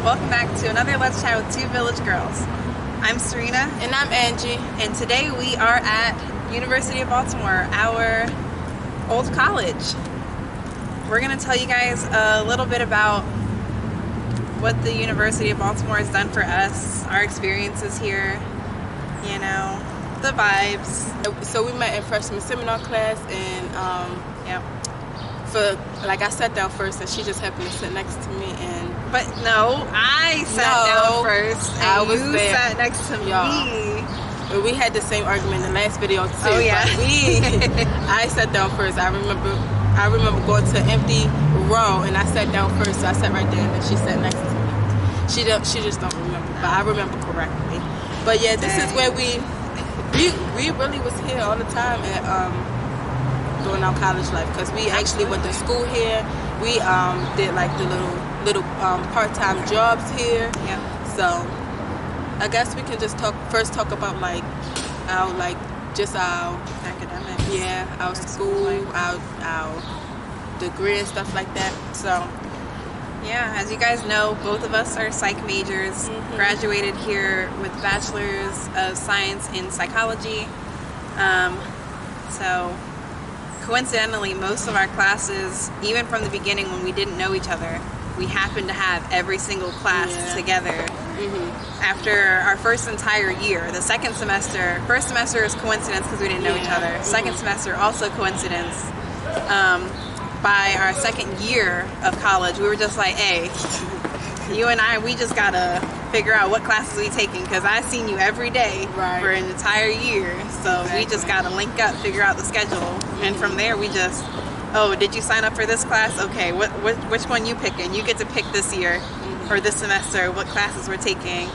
Welcome back to another Let's Chat with Two Village Girls. I'm Serena. And I'm Angie. And today we are at University of Baltimore, our old college. We're going to tell you guys a little bit about what the University of Baltimore has done for us, our experiences here, you know, the vibes. So we met in freshman seminar class, and Yep. I sat down first, and she just happened to sit next to me. But no, I sat down first, and I was you there. sat next to me. We had the same argument in the last video too. Oh yeah. I sat down first. I remember going to an empty row, and I sat down first. So I sat right there, and then she sat next to me. She just don't remember, but I remember correctly. But yeah, this is where we really was here all the time at during our college life, because we actually went to school here. We did like the little part-time jobs here. Yeah. So I guess we can just talk about our Academics. Yeah, our school, our degree and stuff like that. So yeah, as you guys know, both of us are psych majors. Graduated here with bachelor's of science in psychology. So coincidentally, most of our classes, even from the beginning when we didn't know each other, we happened to have every single class together. After our first entire year. The first semester is coincidence because we didn't know each other. Second semester, also coincidence. By our second year of college, we were just like, hey, you and I, we just gotta figure out what classes we taking, because I've seen you every day for an entire year. So we just gotta link up, figure out the schedule. And from there, we just, oh, did you sign up for this class? Okay, which one you picking? You get to pick this year or this semester what classes we're taking.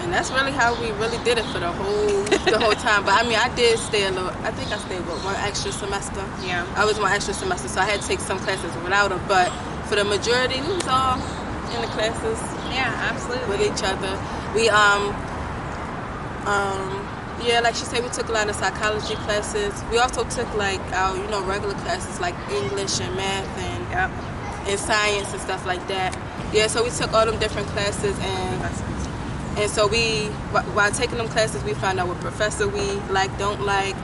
And that's really how we really did it for the whole time. But I mean, I did stay a little. I think I stayed with one extra semester. Yeah, I was one extra semester, so I had to take some classes without her. But for the majority, we was all in the classes. Yeah, absolutely. With each other. We like she said, we took a lot of psychology classes. We also took like our regular classes like English and math and science and stuff like that. Yeah, so we took all them different classes, and so we, while taking them classes, we found out what professor we don't like.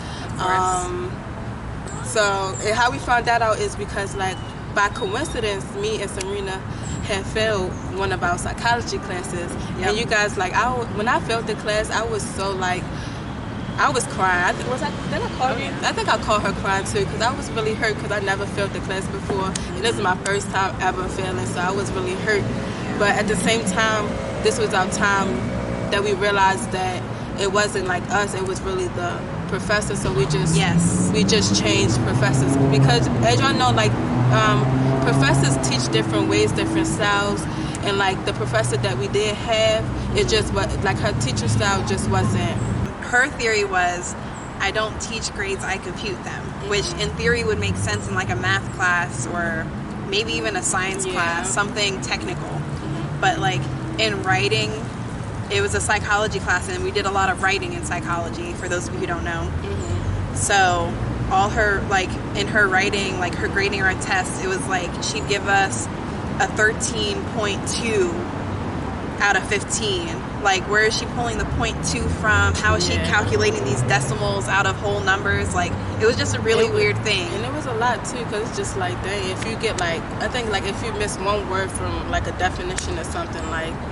So how we found that out is because, like, by coincidence, me and Serena had failed one of our psychology classes. And you guys, when I failed the class, I was so I was crying. Did I call you? I think I called her crying too, because I was really hurt because I never failed the class before. And this is my first time ever failing, so I was really hurt. But at the same time, this was our time that we realized that it wasn't like us, it was really the professor. So we just changed professors, because as y'all know, professors teach different ways, different styles. And the professor that we did have, it just was her teaching style just wasn't. Her theory was, I don't teach grades, I compute them, which in theory would make sense in a math class or maybe even a science class, something technical. But in writing, it was a psychology class, and we did a lot of writing in psychology, for those of you who don't know. So all her, in her writing, her grading or a test, it was she'd give us a 13.2 out of 15. Where is she pulling the 0.2 from? How is she calculating these decimals out of whole numbers? It was just a really weird thing. And it was a lot too, because it's just dang, if you get I think if you miss one word from a definition or something,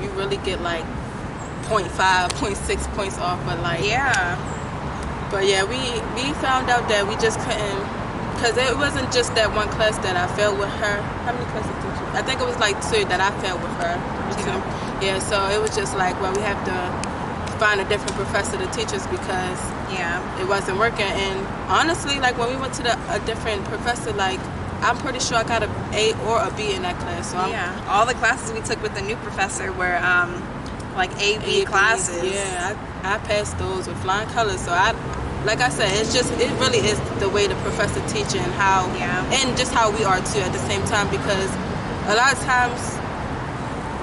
you really get 0.5, 0.6 points off. But we found out that we just couldn't, because it wasn't just that one class that I failed with her. How many classes did you? I think it was 2 that I failed with her. 2. Yeah, so it was just we have to find a different professor to teach us, because it wasn't working. And honestly, when we went to a different professor, I'm pretty sure I got an A or a B in that class. So all the classes we took with the new professor were A-B classes. Yeah, I passed those with flying colors. So like I said, it really is the way the professor teaches, and how and just how we are too at the same time, because a lot of times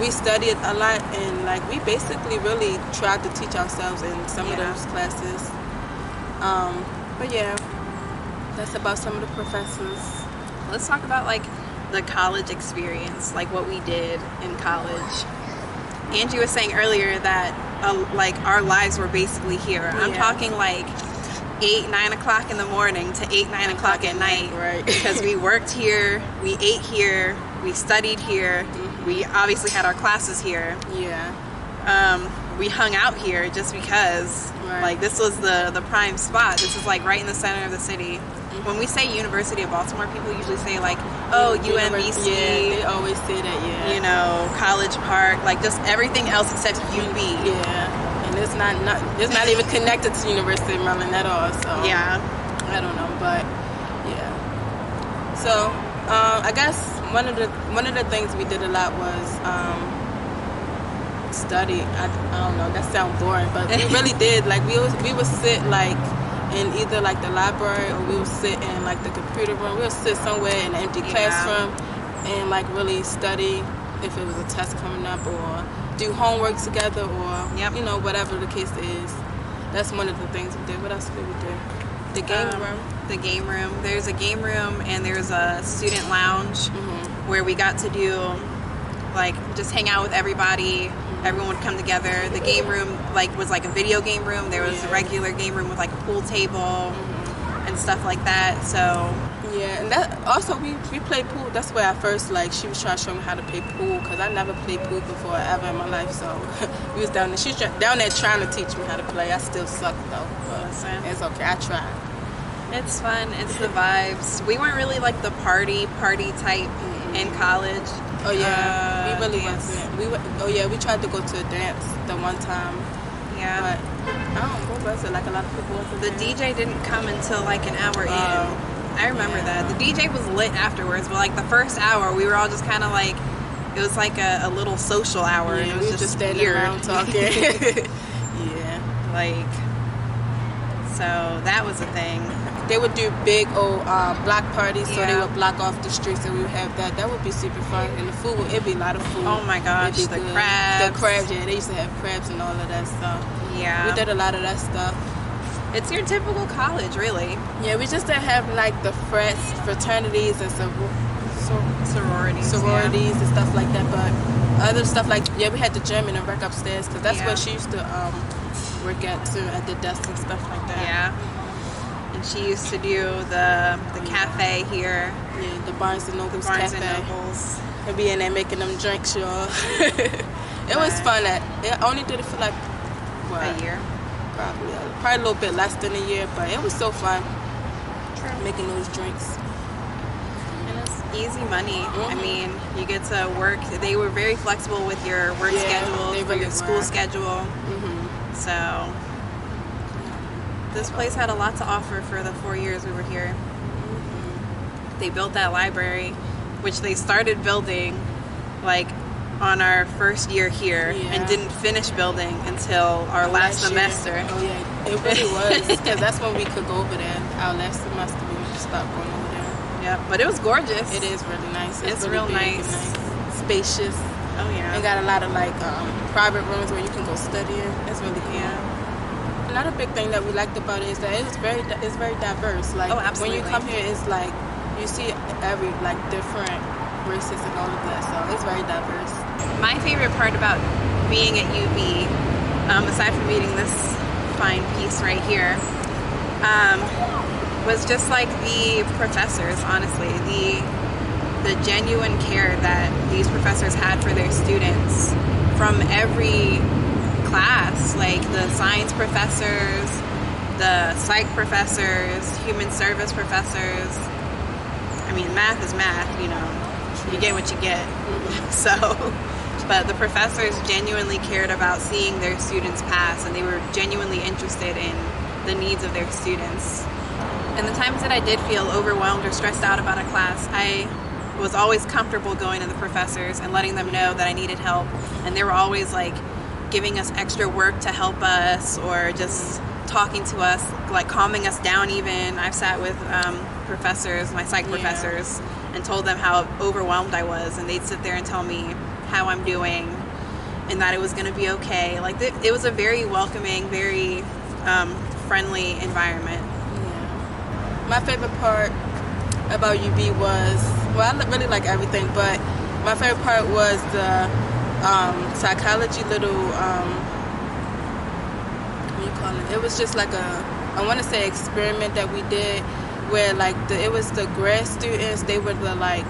we studied a lot, and we basically really tried to teach ourselves in some of those classes. But that's about some of the professors. Let's talk about the college experience, like what we did in college. Angie was saying earlier that like our lives were basically here. I'm talking like 8-9 o'clock in the morning to 8-9 o'clock at night, right? Because we worked here, we ate here, we studied here, we obviously had our classes here. We hung out here just because like this was the prime spot. This is like right in the center of the city. When we say University of Baltimore, people usually say like, oh, UMBC. Yeah, they always say that, yeah. You know, College Park, like just everything else except UB. Yeah, and it's not even connected to University of Maryland at all. So yeah, I don't know, but yeah. So I guess one of the things we did a lot was study. I don't know, that sounds boring, but we really did. Like we would sit like in either like the library, or we would sit in like the computer room. We would sit somewhere in an empty classroom and like really study if it was a test coming up, or do homework together, or you know, whatever the case is. That's one of the things we did. What else did we do? The game room. The game room. There's a game room and there's a student lounge where we got to do like just hang out with everybody. Everyone would come together. The game room was like a video game room. There was a regular game room with like a pool table and stuff like that. So yeah, and that also we played pool. That's where I first like she was trying to show me how to play pool, because I never played pool before ever in my life. So we was down there. She was down there trying to teach me how to play. I still suck though, but it's okay. I tried. It's fun. It's the vibes. We weren't really like the party type in college. Oh yeah, we really wasn't. We tried to go to a dance the one time. Yeah. But I don't know, what was it? Like a lot of people wasn't The there. DJ didn't come until like an hour in. I remember that. The DJ was lit afterwards, but like the first hour we were all just kind of like, it was like a little social hour. Yeah, and it was we just standing weird. around talking. Yeah. Like, so that was a thing. They would do big old block parties, so they Yeah. would block off the streets, and we would have that. That would be super fun. And the food, it'd be a lot of food. Oh my gosh, It'd be the good. crabs. The crabs, yeah. They used to have crabs and all of that stuff. Yeah. We did a lot of that stuff. It's your typical college, really. Yeah, we just didn't have like the fraternities and sororities and stuff like that. But other stuff like, we had the gym and the rec upstairs, because that's where she used to work at too, at the desk and stuff like that. Yeah. And she used to do the cafe here. Yeah, the Barnes and Noble's Barnes cafe. and Nobles. And be in there making them drinks, y'all. It was fun. I only did it for like A year. Probably a little bit less than a year, but it was so fun. Making those drinks. And it's easy money. I mean, you get to work. They were very flexible with your work schedule, they for really your school were. schedule. So this place had a lot to offer for the 4 years we were here. They built that library, which they started building like on our first year here, and didn't finish building until our last semester. Oh yeah, it really was, because that's when we could go over there. Our last semester we would stop going over there. Yeah, but it was gorgeous. It is really nice. It's really real big and nice. Spacious. Oh yeah. They got a lot of like private rooms where you can go study in. It's really cool. Yeah. Another big thing that we liked about it is that it's very diverse. Like when you come here, it's like you see every like different races and all of that. So it's very diverse. My favorite part about being at UB, aside from reading this fine piece right here, was just like the professors. Honestly, the genuine care that these professors had for their students from every class, like the science professors, the psych professors, human service professors. I mean, math is math, you know, you get what you get. So, but the professors genuinely cared about seeing their students pass, and they were genuinely interested in the needs of their students. And the times that I did feel overwhelmed or stressed out about a class, I was always comfortable going to the professors and letting them know that I needed help. And they were always like giving us extra work to help us, or just talking to us, like calming us down even. I've sat with professors, my psych professors, and told them how overwhelmed I was, and they'd sit there and tell me how I'm doing and that it was going to be okay. Like it was a very welcoming, very friendly environment. My favorite part about UB was Well, I really like everything, but my favorite part was the psychology little, what do you call it? It was just like I want to say experiment that we did where like it was the grad students, they were the like,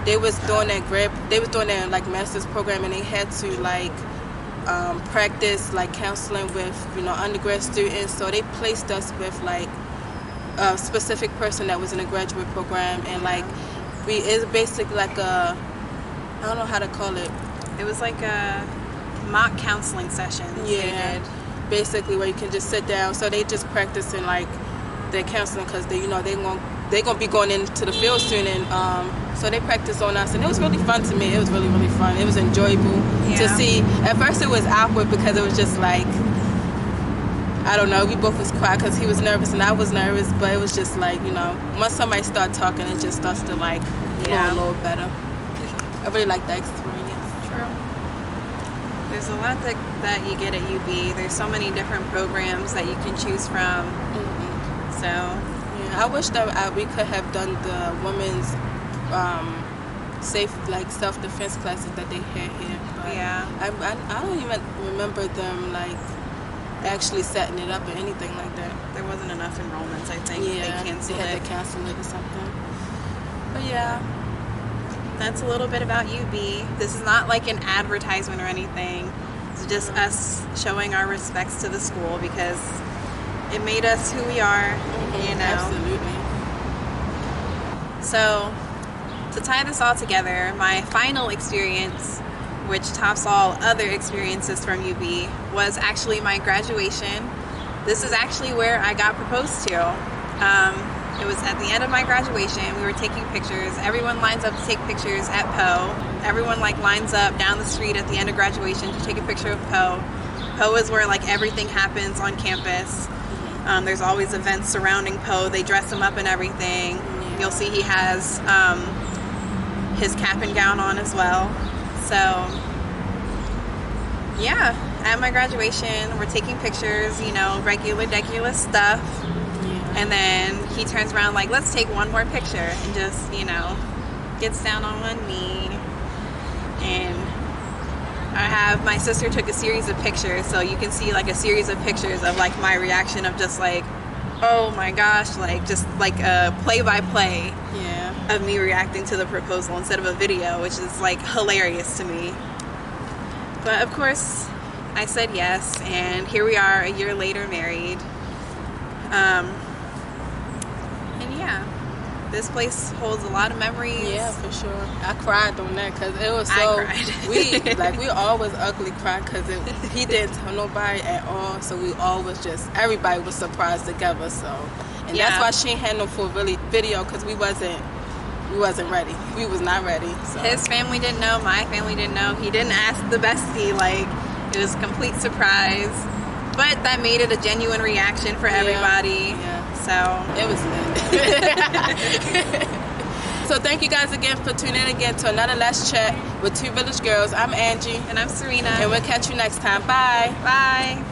they was doing their like master's program, and they had to like practice like counseling with, you know, undergrad students. So they placed us with like a specific person that was in a graduate program, and like it's basically like I don't know how to call it. It was like a mock counseling session. Yeah, basically where you can just sit down. So they just practicing like their counseling because they, you know, they're gonna be going into the field soon, and so they practiced on us, and it was really fun to me. It was really, really fun. It was enjoyable to see. At first it was awkward because it was just like, I don't know, we both was quiet because he was nervous and I was nervous, but it was just like, you know, once somebody starts talking, it just starts to like flow a little better. I really like that experience. True. There's a lot that you get at UB. There's so many different programs that you can choose from. So yeah, I wish that we could have done the women's self-defense classes that they had here. But I don't even remember them like actually setting it up or anything like that. There wasn't enough enrollments, I think. Yeah, they had to cancel it or something. But yeah, that's a little bit about UB. This is not like an advertisement or anything. It's just us showing our respects to the school because it made us who we are, you know. Absolutely. So, to tie this all together, my final experience, which tops all other experiences from UB, was actually my graduation. This is actually where I got proposed to. It was at the end of my graduation. We were taking pictures. Everyone lines up to take pictures at Poe. Everyone like lines up down the street at the end of graduation to take a picture of Poe. Poe is where like everything happens on campus. There's always events surrounding Poe. They dress him up and everything. Yeah. You'll see he has his cap and gown on as well. So, yeah, at my graduation, we're taking pictures, you know, regular stuff. Yeah. And then he turns around like, let's take one more picture, and just, you know, gets down on one knee. And my sister took a series of pictures, so you can see like a series of pictures of like my reaction of just like, oh my gosh, like just like a play-by-play of me reacting to the proposal instead of a video, which is like hilarious to me. But of course I said yes, and here we are a year later married. And yeah, this place holds a lot of memories. Yeah, for sure. I cried on that because it was so. we always ugly cried because he didn't tell nobody at all. So we always everybody was surprised together. So, and that's why she ain't had no full video because we wasn't ready. We was not ready. So. His family didn't know. My family didn't know. He didn't ask the bestie. Like, it was a complete surprise. But that made it a genuine reaction for everybody. Yeah. So it was lit. So thank you guys again for tuning in again to another Let's Chat with Two Village Girls. I'm Angie. And I'm Serena. And we'll catch you next time. Bye. Bye.